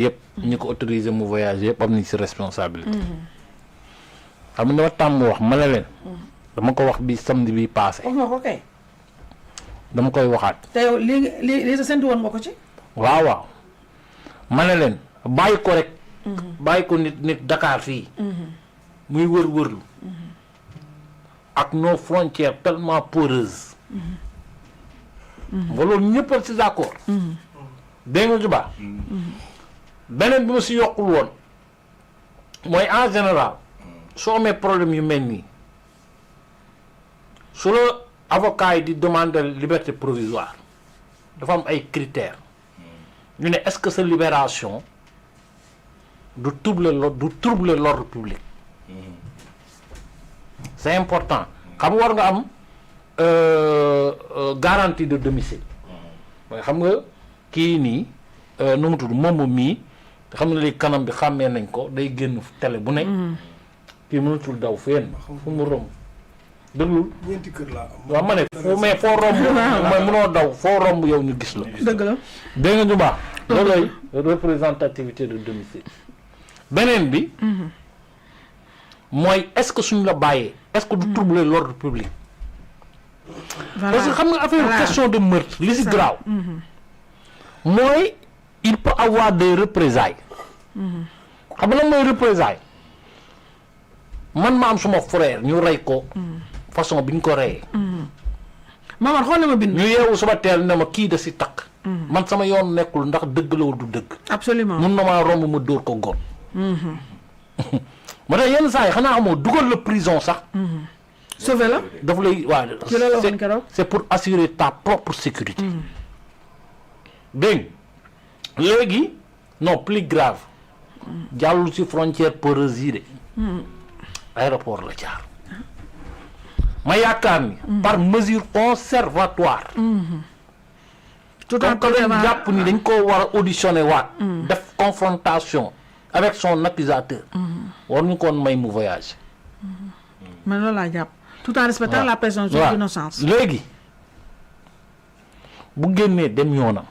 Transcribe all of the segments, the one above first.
yëpp ñi ko autorisé mu voyager yëpp am nañ si responsabilité. xam nga dama tàmm wax ma ne leen. dama ko wax bi samedi bi passé. wax nga ko kay. dama koy waxaat. te yow lii sa séntu woon nga ko ci. waaw waaw ma ne leen bàyyi ko rek. bàyyi ko nit Dakar fii. muy wër-wërlu. ak nos frontières tellement poreuses. nga loolu ñëpp a si d'accord. dégg nga Juba. beneen bi ma si yokkul woon mooy en général soo amee problème yu mel nii su la avocat yi di demander liberté provisoire dafa am ay critères ñu ne est-ce que sa libération du troubler l'ordre public. C'est important xam nga war nga am garantie de domicile. mooy xam nga kii nii nu mu tudd moom mii xam ne léegi kanam bi xàmmee nañ ko day génn télé bu nekk. kii mënatul daw fenn fu mu romb déglul. ñeenti kër laa am. waaw ma ne foo romb. mooy mënoo daw foo romb yow ñu gis la. dëgg la. dégg nga ñu baax. loolooy représentativité de domicile. beneen bi. mooy est-ce que suñ la bàyyee est-ce que du troubler l'ordre public. voilà parce que xam nga affaire question de meurtre li si graaw. mooy il peut avoir des représailles. xam nga lan mooy représailles man ma am suma frère ñu rey ko. façon bi ñu ko reyee. Mamar xool na ma bind. ñu yeewu suba teel ne ma kii da si takk. man sama yoon nekkul ndax dëgg la wala du dëgg. absolument mun na maa romb ma dóor ko gon. moo tax yenn saa yi xanaa amoo dugal la prison sax. sauvé la. daf lay waa ci loolu waxoon keroog. c'est pour assurer ta propre sécurité. dégg léegi non plus grave. jàllul ci frontière poreuse yi de. aéroport la jaar. ma yaakaar ni. par mesure conservatoire. tout en comme que dañ jàpp ni dañ koo war a auditionner waat. def confrontation avec son accusateur. war ñu koon may mu voyage. man loolu laa jàpp. tout en respectant la présomption d'innocence. léegi bu génnee dem yoonam.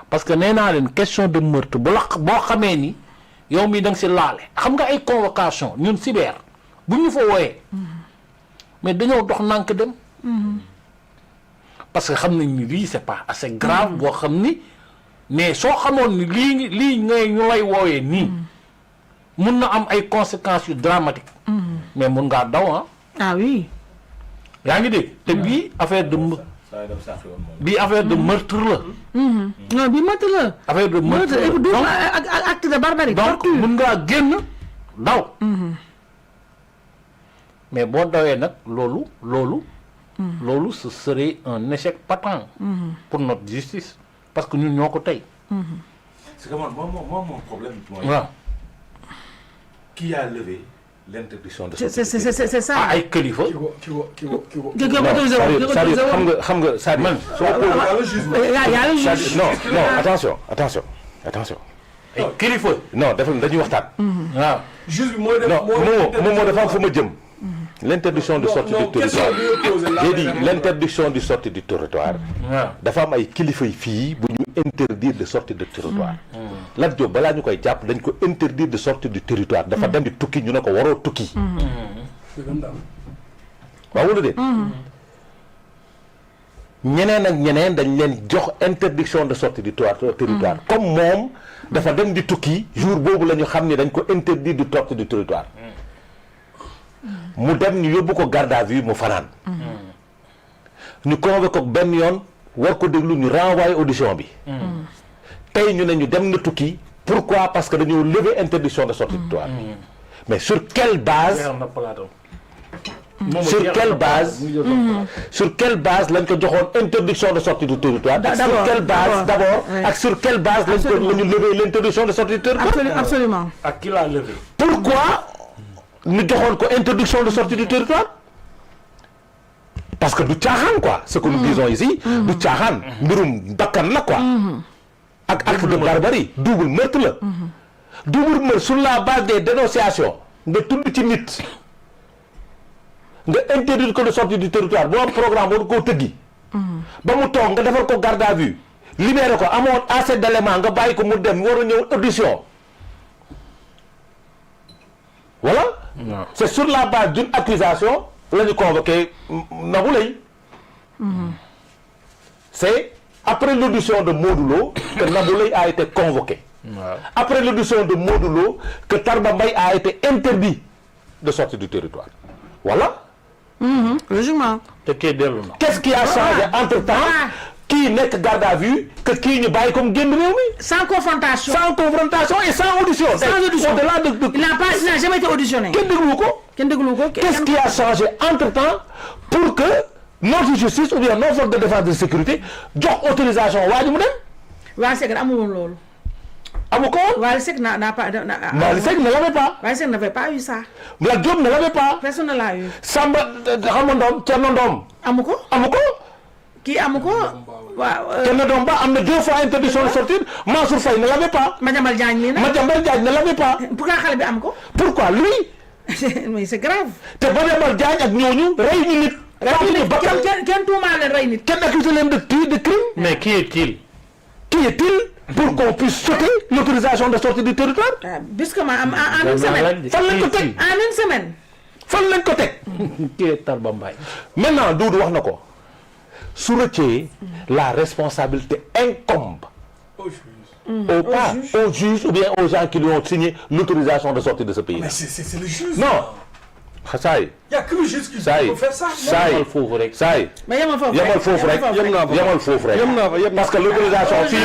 parce que nee naa leen question de meurtre bu la boo xamee ni yow mii da nga si laale xam nga ay convocation ñun cyber bu ñu fa wooyee. mais dañoo dox nànk dem. parce que xam nañ ni lii c'est pas assez grave boo xam ni mais soo xamoon ni lii ngay ñu lay wooyee nii mun na am ay conséquences yu dramatiques. mais mun ngaa daw ah. ah oui. yaa ngi dégg te bii affaire de bii affaire de meurtre la. non bii meurtre la. affaire de meurtre la donc ak acte de barbarie. donc mun ngaa génn daw. mais boo dawee nag loolu ce serait un échec patent. pour notre justice parce que ñun ñoo ko tey. c'est que moi mon problème. waaw. Qui a levé l'interdiction de c'est ça. ah ay kilifa. c'est-à-dire xam nga c'est-à-dire man non attention ay kilifa. non dañuy waxtaan. waaw. juge bi mooy def moom moo dafa am fu ma jëm. l'interdiction de sortie du territoire j'ai dit l'interdiction de sortie du territoire. dafa am ay kilifa yi fii bu ñu interdire de sortie du territoire. Lat Diop balaa ñu koy jàpp dañ ko interdire de sortie du territoire dafa dem di tukki ñu ne ko waroo tukki. waaw wala de. ñeneen ak ñeneen dañ leen jox interdiction de sortie du territoire comme moom dafa dem di tukki jour boobu la ñu xam ni dañ ko interdire de sortie du territoire. mu dem ñu yóbbu ko garde à vue mu fanaan. ñu convoqué ko benn yoon war ko déglu ñu renvoyé audition bi. tey ñu ne ñu dem na tukki pourquoi parce que dañoo lever interdiction de sortie du territoire. mais sur quelle base. sur quelle base lañ ko joxoon interdiction de sortie du territoire. sur quelle base d'abord ak sur quelle base lañ ko la ñu lever l'interdiction de sortie du territoire. absolument. ak qui l'a levé. pourquoi ñu joxoon ko interdiction de sortie du territoire. parce que du caaxaan quoi ce que nous disons ici. du caaxaan mbirum bakkan la quoi. ak acte de barbarie double meurtre la. double meurtre sur la base des dénonciations nga tudd ci nit. nga interdire ko de sortie du territoire boo am programme war koo tëggi. ba mu toog nga defal ko garde à vue libéré ko amoon assez d'éléments nga bàyyi ko mu dem war a ñëw audition voilà. Non. C'est sur la base d'une accusation la ñu convoqué Nabou Leye. C'est après l'audition de Modou Lo que Nabou Leye a été convoqué. Après l'audition de Modou Lo que Tarba Mbaye a été interdit de sortir du territoire. Voilà. Logiquement. Qu'est-ce qui a changé entre-temps? Qui n'est que garde à vue que qui ne baille comme Guéndé Réumi? Sans confrontation. Sans confrontation et sans audition. Sans audition. Au-delà de... Il n'a jamais été auditionné. Qu'est-ce qui a changé entre-temps pour que notre justice ou bien nos forces de défense de sécurité jox autorisation waa ji mu dem? Wally Seck amul woon loolu. Amu ko woon? Wally Seck n'a pas. Wally Seck ne l'avait pas. Wally Seck n'avait pas eu ça. Lat Diop ne l'avait pas. Personne ne l'a eu. Samba Xama Ndom Thierno Ndom. Amu ko. Amu ko. Kii amu ko. Waaw. Thierno Ndom ba am na 2 fois interdiction de sortir. Mansour Faye ne l'avait pas. Madiambal Diagne nii nag. Madiambal Diagne ne l'avait pas. Pourquoi xale bi am ko? Pourquoi lui? Mais c'est grave. te Madiambal Diagne ak ñooñu rey ñu nit. Kenn tuumaal leen rey nit. Kenn accusé leen de crime. Mais qui est-il? Qui est-il pour qu'on puisse sauter l'autorisation de sortie du territoire? Puisque ma en une semaine. Fan lañ ko teg? En une semaine. Fan lañ ko teg? Qui est Tarba Mbaye? Maintenant Doudou wax na ko su rëccee la responsabilité incombe aux juges ou bien aux gens qui lui ont signé l'autorisation de sortir de ce pays. Mais c'est le juge. Non. Ça y est. Il n'y a que le juge qui peut faire ça. Ça y est. Ça y est. Mais yamal foofu rek. Parce que l'autorisation fii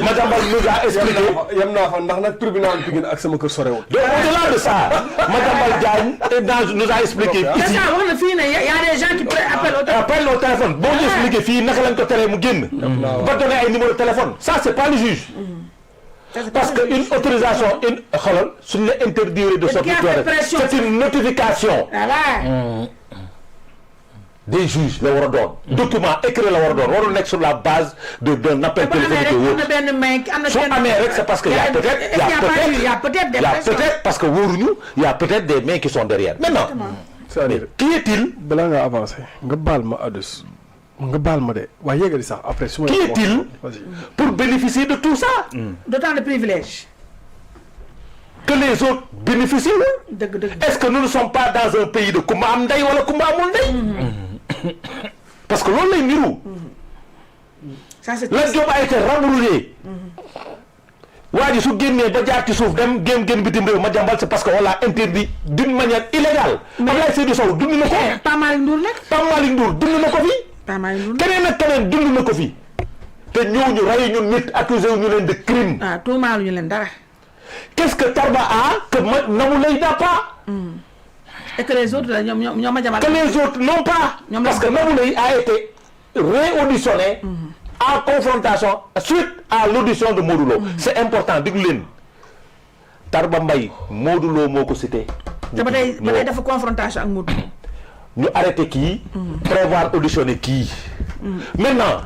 Madiambal nous a expliqué. yem naa fa ndax nag tribunal Pikine ak sama kër sorewul. Donc au-delà de ça, Madiambal Diagne nous a expliqué ici. wax na fii ne y a des gens qui appellent au téléphone. Boo ñu expliqué fii naka lañ ko teree mu génn. ba donné ay numéro de téléphone. Ça c'est pas le juge. Parce qu'une autorisation, sur l'interdire de sortir, c'est une notification des juges, le Wardon. Document écrit le Wardon. Wardon sur la base d'un appel téléphonique. Sur Amérique, c'est parce qu'il y a peut-être, parce que il y a peut-être des mains qui sont derrière. Maintenant, qui est-il? Bala nga avancé nga baal ma Adus nga baal ma de waaye yeggali sax après su ma. Qui est-il pour bénéficier de tout ça? D'autant de privilèges que les autres bénéficient. Est-ce que nous ne sommes pas dans un pays de Kumba am ndey wala Kumba amul ndey? Parce que loolu lay niru. Lat Diop a été rembrouillé. waa ji su génnee ba jaar ci suuf dem génn bitim réew Madiambal c'est parce que on l'a interdit d'une manière illégale. Abdoulaye Seydou Sow dund na ko. Pape Malick Ndour nag. Pape Malick Ndour dund na ko fi. keneen ak keneen dund na ko fi. te ñooñu rey ñu nit accusé wu ñu leen de crime. Ah tuumaalu ñu leen dara. Qu'est-ce que Tarba a que Nabou Leye n'a pas? Et que les autres ñoom Madiambal. Que les autres n'ont pas. Parce que Nabou Leye a été réauditionné. En confrontation suite à l'audition de Modou Lo. C'est important déglu leen Tarba Mbaye Modou Lo moo ko cité. te ba tey dafa confrontation ak Modou. ñu arrêté kii. prévoir auditionner kii. Maintenant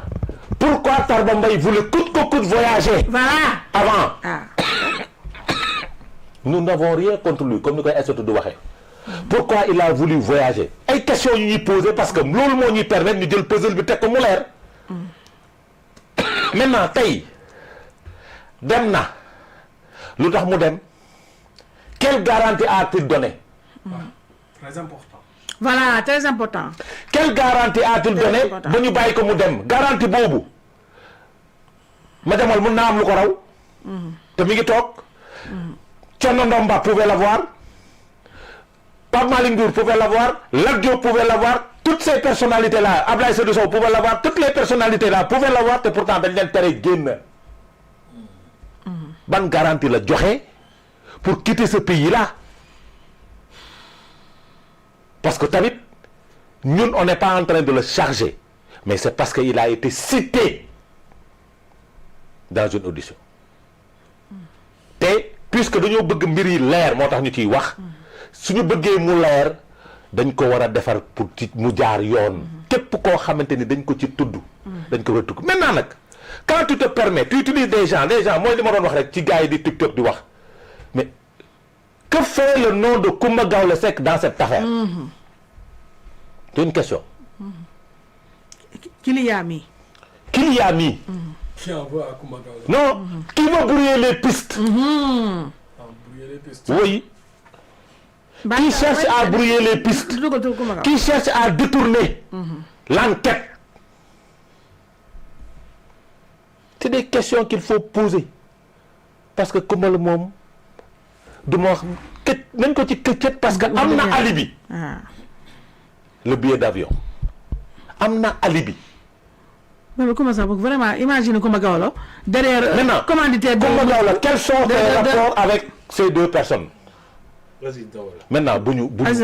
pourquoi Tarba Mbaye voulait coûte que coûte voyager. Voilà. Avant. Ah. Nous n'avons rien contre lui comme ni koy Aïssatou di waxee. Pourquoi il a voulu voyager. ay questions yu ñuy poser parce que loolu moo ñuy permettre ñu jël puzzle bi teg ko mu leer. Maintenant tey dem na lu tax mu dem quelle garantie a-t-il donné? Très important. Voilà, très important. Quelle garantie a-t-il donné ba ñu bàyyi ko mu dem garantie boobu ma demal mun naa am lu ko raw. te mi ngi toog. Thierno Ndom Ba pouvait l'avoir. Pape Malick Ndour pouvait l'avoir. Lat Diop pouvait l'avoir. Toutes ces personnalités-là, Abdoulaye Seydou Sow pouvait l'avoir, toutes les personnalités-là pouvaient l'avoir, et pourtant dañ leen tere génn. Ban garantie la joxe pour quitter ce pays-là? Parce que tamit ñun on n'est pas en train de le charger, mais c'est parce qu'il a été cité dans une audition. te puisque dañoo bëgg mbir yi leer moo tax ñu ciy wax suñu bëggee mu leer. dañ ko war a defar pour ci mu jaar yoon. képp koo xamante ni dañ ko ci tudd. dañ ko war a tudd maintenant nag quand tu te permets tu utilises des gens mooy li ma doon wax rek ci gars yi di TikTok di wax mais que fait le nom de Coumba Gawlo Seck dans cette affaire? C'est une question. Kiliyaami. Qui envoie à Coumba Gawlo. Non, qui veut brouiller les pistes. Brouiller les pistes. Oui. Qui cherche à brouiller les pistes. Qui cherche à détourner l'enquête. C'est des questions qu'il faut poser. Parce que comme le monde, même quand tu parce que amna alibi. Le billet d'avion. Amna alibi. Mais comment ça? Vraiment, imagine Coumba Gawlo derrière commanditaire. Coumba Gawlo, quels sont tes rapports avec ces deux personnes? Maintenant, parce que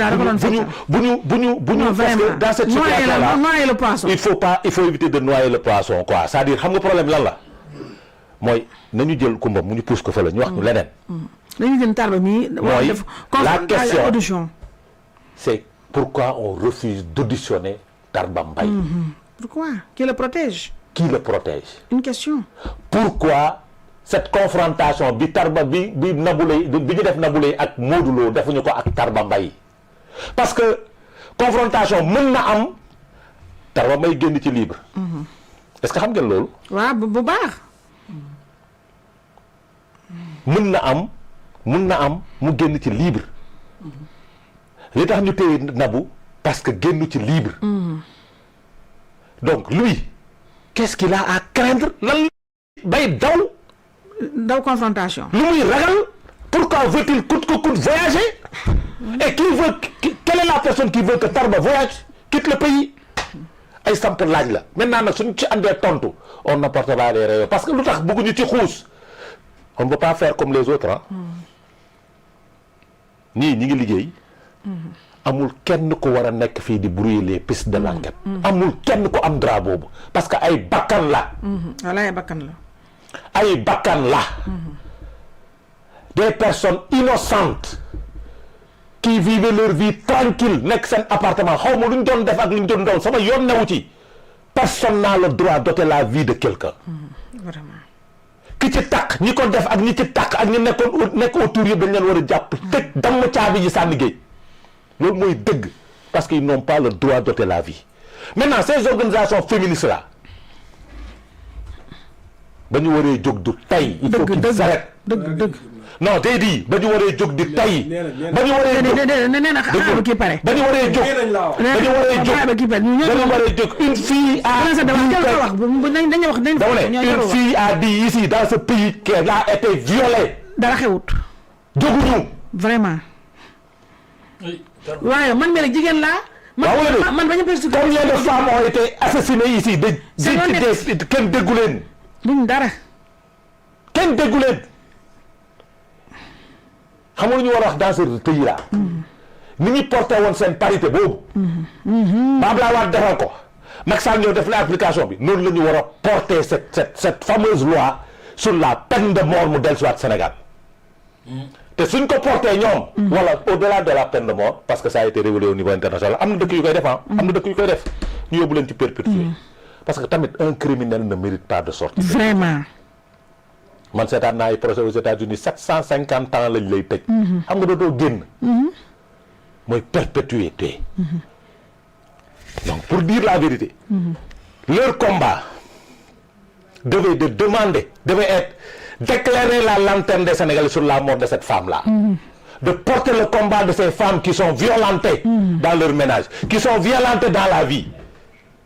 dans cette situation-là, il faut éviter de noyer le poisson, quoi. C'est-à-dire, xam nga problème lan la mooy nañu jël Coumba mu ñu pousse ko fa la ñu wax ñu leneen. La question, c'est pourquoi on refuse d'auditionner Tarba Mbaye. Pourquoi? Qui le protège? Qui le protège? Une question. Pourquoi cette confrontation bi Tarba bi Naboulay bi ñu def Naboulay ak Modou Lo defuñu ko ak Tarba Mbaye? Parce que confrontation mën na am Tarba Mbaye génn ci libre. Est-ce que xam ngeen loolu? waaw bu baax. mën na am mu génn ci libre. li tax ñu téye Nabou parce que génn ci libre. Donc lui, qu'est-ce qu'il a à craindre? Lan bay daw confrontation. Lu muy ragal? Pourquoi veut-il coûte que coûte voyager? Et quelle est la personne qui veut que Tarba voyage, quitte le pays? Ay samp laaj la. Maintenant nag suñu ci andee tontu, on n'apportera les réponses parce que lu tax bëgguñu ci xuus. On ne peut pas faire comme les autres, hein. Ñii ñi ngi liggéey. Amul kenn ko war a nekk fii di brouiller les pistes de l'enquête. Amul kenn ko am droit boobu parce que ay bakkan la. Wala ay bakkan la. Ay bakkan la. Des personnes innocentes qui vivaient leur vie tranquille nekk seen appartement xaw ma lu ñu doon def ak lu ñu doon doon sama yoon newu ci. Personne n'a le droit d'ôter la vie de quelqu'un. Vraiment. Ki ci takk ñi ko def ak ñi ci takk ak ñi nekk autour yëpp dañ leen war a jàpp tëj damm caabi ji sànni géej. Loolu mooy dëgg parce qu'ils n'ont pas le droit d'ôter la vie. Maintenant ces organisations féministes là ba ñu waree jóg du tey. Il faut qu'ils arrêtent. dëgg. Non day di ba ñu waree jóg di tey. ba ñu waree jóg nee na xaaral kii pare. ba ñu waree jóg une fille a dit ici dans ce pays qu'elle a été violée. dara xewut. jóguñu. Vraiment. waaye man mii rek jigéen laa. man bañ a persécuté. Combien de femmes ont été assassinées ici kenn déggu leen. duñ dara. kenn déggu leen. xam nga lu ñu war a wax dans ce pays là. ni ñu porté woon seen parité boobu. ba Abdoulaye Wade defal ko. Macky Sall ñoo def la application bi noonu la ñu war a porter cette fameuse loi sur la peine de mort mu dellusiwaat Sénégal. te suñ ko porté ñoom. wala au-delà de la peine de mort parce que ça a été révélé au niveau international am na dëkk yu koy def am na dëkk yu koy def ñu yóbbu leen ci perpétuité. parce que tamit un criminel ne mérite pas de sortir. Vraiment. man seetaan naa ay procès aux États-Unis 750 ans lañ lay tëj. xam nga dootoo génn. mooy perpétuité. Donc pour dire la vérité. Leur combat devait être d'éclairer la lanterne des Sénégalais sur la mort de cette femme-là. De porter le combat de ces femmes qui sont violentées dans leur ménage, qui sont violentées dans la vie,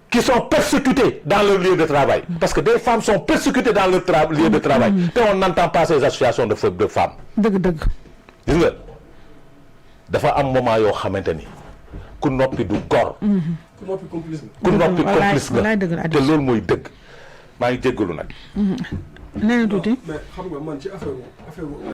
qui sont persécutées dans leur lieu de travail. Parce que des femmes sont persécutées dans leur lieu de travail. Et on n'entend pas ces associations de femmes. dëgg. Gis nga dafa am moment yoo xamante ni ku noppi du gor. ku noppi complice nga te loolu mooy dëgg. maa ngi jéggalu nag. nee na tuuti. mais xam nga man ci affaire